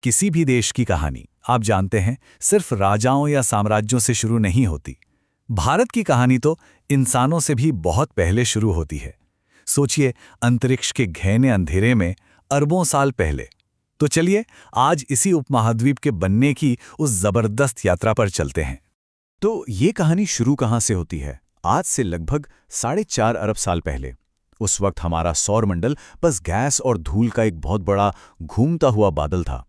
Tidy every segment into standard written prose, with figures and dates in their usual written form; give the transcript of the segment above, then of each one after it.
किसी भी देश की कहानी, आप जानते हैं, सिर्फ राजाओं या साम्राज्यों से शुरू नहीं होती। भारत की कहानी तो इंसानों से भी बहुत पहले शुरू होती है। सोचिए, अंतरिक्ष के घने अंधेरे में अरबों साल पहले। तो चलिए, आज इसी उपमहाद्वीप के बनने की उस जबरदस्त यात्रा पर चलते हैं। तो ये कहानी शुरू कहाँ से होती है? आज से लगभग 4.5 अरब साल पहले। उस वक्त हमारा सौरमंडल बस गैस और धूल का एक बहुत बड़ा घूमता हुआ बादल था।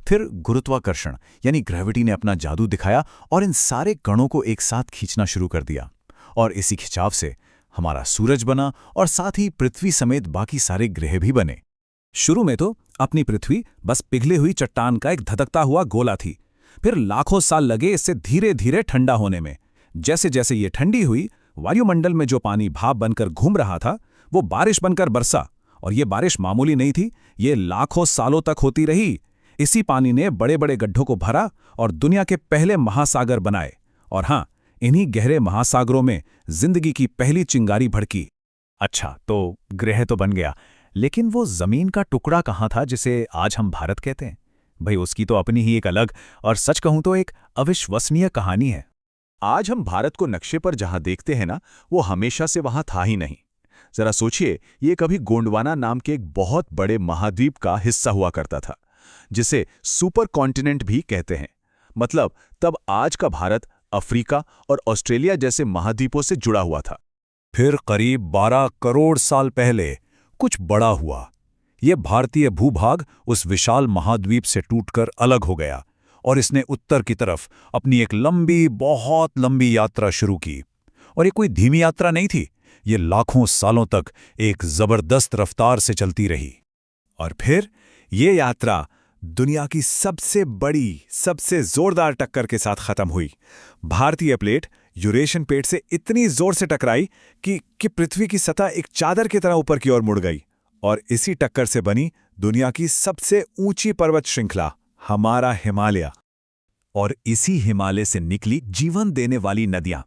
फिर गुरुत्वाकर्षण यानी ग्रेविटी ने अपना जादू दिखाया और इन सारे कणों को एक साथ खींचना शुरू कर दिया। और इसी खिंचाव से हमारा सूरज बना और साथ ही पृथ्वी समेत बाकी सारे ग्रह भी बने। शुरू में तो अपनी पृथ्वी बस पिघली हुई चट्टान का एक धधकता हुआ गोला थी। फिर लाखों साल लगे इससे धीरे धीरे ठंडा होने में। जैसे जैसे ये ठंडी हुई, वायुमंडल में जो पानी भाप बनकर घूम रहा था वो बारिश बनकर बरसा। और ये बारिश मामूली नहीं थी, ये लाखों सालों तक होती रही। इसी पानी ने बड़े बड़े गड्ढों को भरा और दुनिया के पहले महासागर बनाए। और हाँ, इन्हीं गहरे महासागरों में जिंदगी की पहली चिंगारी भड़की। अच्छा, तो ग्रह तो बन गया, लेकिन वो जमीन का टुकड़ा कहाँ था जिसे आज हम भारत कहते हैं? भाई, उसकी तो अपनी ही एक अलग और सच कहूं तो एक अविश्वसनीय कहानी है। आज हम भारत को नक्शे पर जहां देखते हैं ना, वो हमेशा से वहां था ही नहीं। जरा सोचिए, ये कभी गोंडवाना नाम के एक बहुत बड़े महाद्वीप का हिस्सा हुआ करता था, जिसे सुपर कॉन्टिनेंट भी कहते हैं। मतलब तब आज का भारत अफ्रीका और ऑस्ट्रेलिया जैसे महाद्वीपों से जुड़ा हुआ था। फिर करीब 12 करोड़ साल पहले कुछ बड़ा हुआ। ये भारतीय भूभाग उस विशाल महाद्वीप से टूटकर अलग हो गया और इसने उत्तर की तरफ अपनी एक लंबी, बहुत लंबी यात्रा शुरू की। और ये कोई धीमी यात्रा नहीं थी, ये लाखों सालों तक एक जबरदस्त रफ्तार से चलती रही। और फिर ये यात्रा दुनिया की सबसे बड़ी, सबसे जोरदार टक्कर के साथ खत्म हुई। भारतीय प्लेट यूरेशियन प्लेट से इतनी जोर से टकराई कि पृथ्वी की सतह एक चादर की तरह ऊपर की ओर मुड़ गई। और इसी टक्कर से बनी दुनिया की सबसे ऊंची पर्वत श्रृंखला, हमारा हिमालय। और इसी हिमालय से निकली जीवन देने वाली नदियां।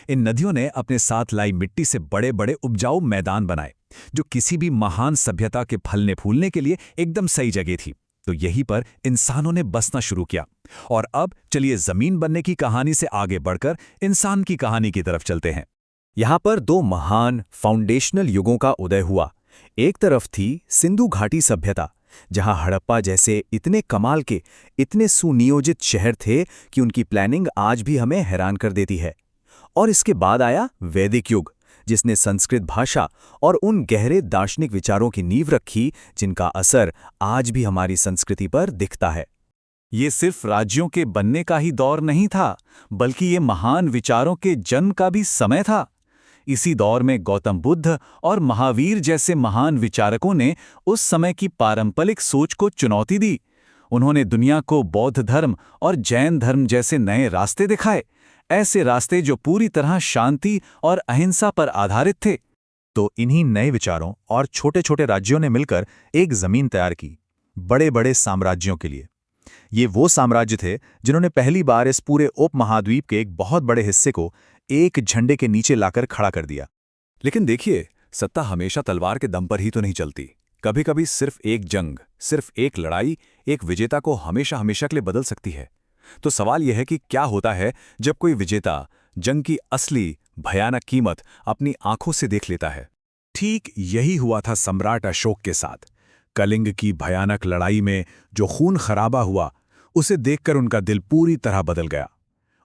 इन नदियों ने अपने साथ लाई मिट्टी से बड़े बड़े उपजाऊ मैदान बनाए, जो किसी भी महान सभ्यता के फलने फूलने के लिए एकदम सही जगह थी। तो यहीं पर इंसानों ने बसना शुरू किया। और अब चलिए जमीन बनने की कहानी से आगे बढ़कर इंसान की कहानी की तरफ चलते हैं। यहां पर दो महान फाउंडेशनल युगों का उदय हुआ। एक तरफ थी सिंधु घाटी सभ्यता, जहां हड़प्पा जैसे इतने कमाल के, इतने सुनियोजित शहर थे कि उनकी प्लानिंग आज भी हमें हैरान कर देती है। और इसके बाद आया वैदिक युग, जिसने संस्कृत भाषा और उन गहरे दार्शनिक विचारों की नींव रखी जिनका असर आज भी हमारी संस्कृति पर दिखता है। ये सिर्फ राज्यों के बनने का ही दौर नहीं था, बल्कि ये महान विचारों के जन्म का भी समय था। इसी दौर में गौतम बुद्ध और महावीर जैसे महान विचारकों ने उस समय की पारंपरिक सोच को चुनौती दी। उन्होंने दुनिया को बौद्ध धर्म और जैन धर्म जैसे नए रास्ते दिखाए, ऐसे रास्ते जो पूरी तरह शांति और अहिंसा पर आधारित थे। तो इन्हीं नए विचारों और छोटे छोटे राज्यों ने मिलकर एक जमीन तैयार की, बड़े बड़े साम्राज्यों के लिए। ये वो साम्राज्य थे जिन्होंने पहली बार इस पूरे उपमहाद्वीप के एक बहुत बड़े हिस्से को एक झंडे के नीचे लाकर खड़ा कर दिया। लेकिन देखिए, सत्ता हमेशा तलवार के दम पर ही तो नहीं चलती। कभी कभी सिर्फ एक जंग, सिर्फ एक लड़ाई एक विजेता को हमेशा हमेशा के लिए बदल सकती है। तो सवाल यह है कि क्या होता है जब कोई विजेता जंग की असली भयानक कीमत अपनी आंखों से देख लेता है। ठीक यही हुआ था सम्राट अशोक के साथ। कलिंग की भयानक लड़ाई में जो खून खराबा हुआ, उसे देखकर उनका दिल पूरी तरह बदल गया।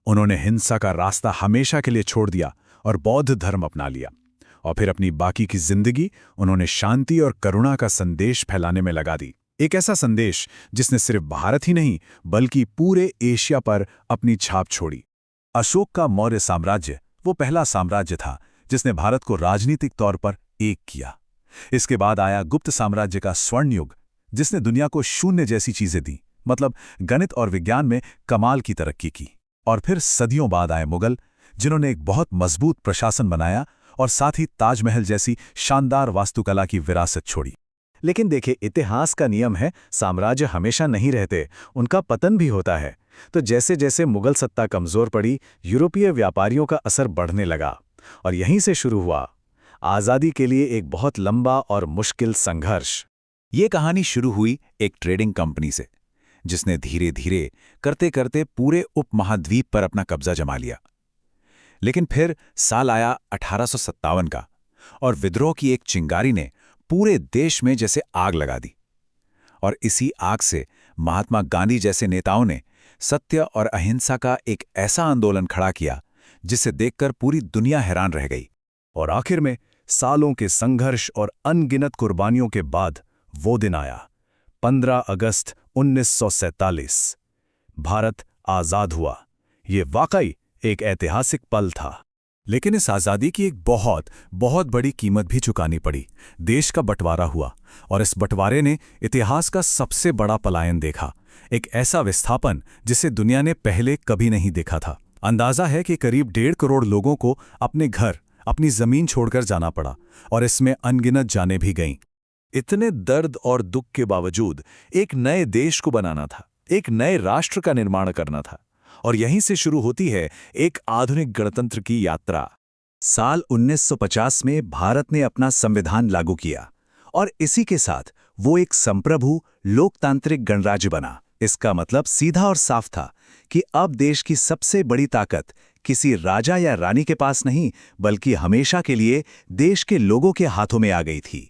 उन्होंने हिंसा का रास्ता हमेशा के लिए छोड़ दिया और बौद्ध धर्म अपना लिया। और फिर अपनी बाकी की जिंदगी उन्होंने शांति और करुणा का संदेश फैलाने में लगा दी। एक ऐसा संदेश जिसने सिर्फ भारत ही नहीं बल्कि पूरे एशिया पर अपनी छाप छोड़ी। अशोक का मौर्य साम्राज्य वो पहला साम्राज्य था जिसने भारत को राजनीतिक तौर पर एक किया। इसके बाद आया गुप्त साम्राज्य का स्वर्ण युग, जिसने दुनिया को शून्य जैसी चीजें दी, मतलब गणित और विज्ञान में कमाल की तरक्की की। और फिर सदियों बाद आए मुगल, जिन्होंने एक बहुत मजबूत प्रशासन बनाया और साथ ही ताजमहल जैसी शानदार वास्तुकला की विरासत छोड़ी। लेकिन देखिए, इतिहास का नियम है, साम्राज्य हमेशा नहीं रहते, उनका पतन भी होता है। तो जैसे जैसे मुगल सत्ता कमजोर पड़ी, यूरोपीय व्यापारियों का असर बढ़ने लगा। और यहीं से शुरू हुआ आज़ादी के लिए एक बहुत लंबा और मुश्किल संघर्ष। ये कहानी शुरू हुई एक ट्रेडिंग कंपनी से, जिसने धीरे धीरे करते करते पूरे उपमहाद्वीप पर अपना कब्जा जमा लिया। लेकिन फिर साल आया 1857 का, और विद्रोह की एक चिंगारी ने पूरे देश में जैसे आग लगा दी। और इसी आग से महात्मा गांधी जैसे नेताओं ने सत्य और अहिंसा का एक ऐसा आंदोलन खड़ा किया जिसे देखकर पूरी दुनिया हैरान रह गई। और आखिर में सालों के संघर्ष और अनगिनत कुर्बानियों के बाद वो दिन आया, 15 अगस्त 1947। भारत आज़ाद हुआ। ये वाकई एक ऐतिहासिक पल था। लेकिन इस आज़ादी की एक बहुत बहुत बड़ी कीमत भी चुकानी पड़ी। देश का बंटवारा हुआ, और इस बंटवारे ने इतिहास का सबसे बड़ा पलायन देखा। एक ऐसा विस्थापन जिसे दुनिया ने पहले कभी नहीं देखा था। अंदाजा है कि करीब 1.5 करोड़ लोगों को अपने घर, अपनी जमीन छोड़कर जाना पड़ा, और इसमें अनगिनत जानें भी गईं। इतने दर्द और दुख के बावजूद एक नए देश को बनाना था, एक नए राष्ट्र का निर्माण करना था, और यहीं से शुरू होती है एक आधुनिक गणतंत्र की यात्रा। साल 1950 में भारत ने अपना संविधान लागू किया, और इसी के साथ वो एक संप्रभु लोकतांत्रिक गणराज्य बना। इसका मतलब सीधा और साफ था कि अब देश की सबसे बड़ी ताकत किसी राजा या रानी के पास नहीं, बल्कि हमेशा के लिए देश के लोगों के हाथों में आ गई थी।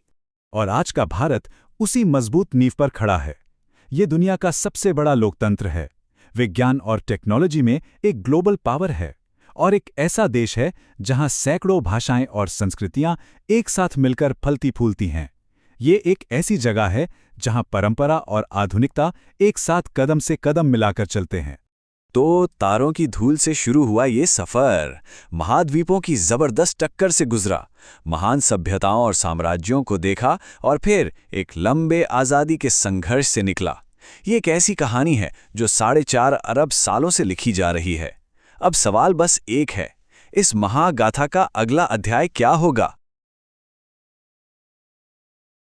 और आज का भारत उसी मजबूत नींव पर खड़ा है। ये दुनिया का सबसे बड़ा लोकतंत्र है, विज्ञान और टेक्नोलॉजी में एक ग्लोबल पावर है, और एक ऐसा देश है जहां सैकड़ों भाषाएं और संस्कृतियां एक साथ मिलकर फलती फूलती हैं। ये एक ऐसी जगह है जहां परंपरा और आधुनिकता एक साथ कदम से कदम मिलाकर चलते हैं। तो तारों की धूल से शुरू हुआ ये सफर महाद्वीपों की जबरदस्त टक्कर से गुजरा, महान सभ्यताओं और साम्राज्यों को देखा, और फिर एक लंबे आज़ादी के संघर्ष से निकला। ये एक ऐसी कहानी है जो 4.5 अरब सालों से लिखी जा रही है। अब सवाल बस एक है, इस महागाथा का अगला अध्याय क्या होगा?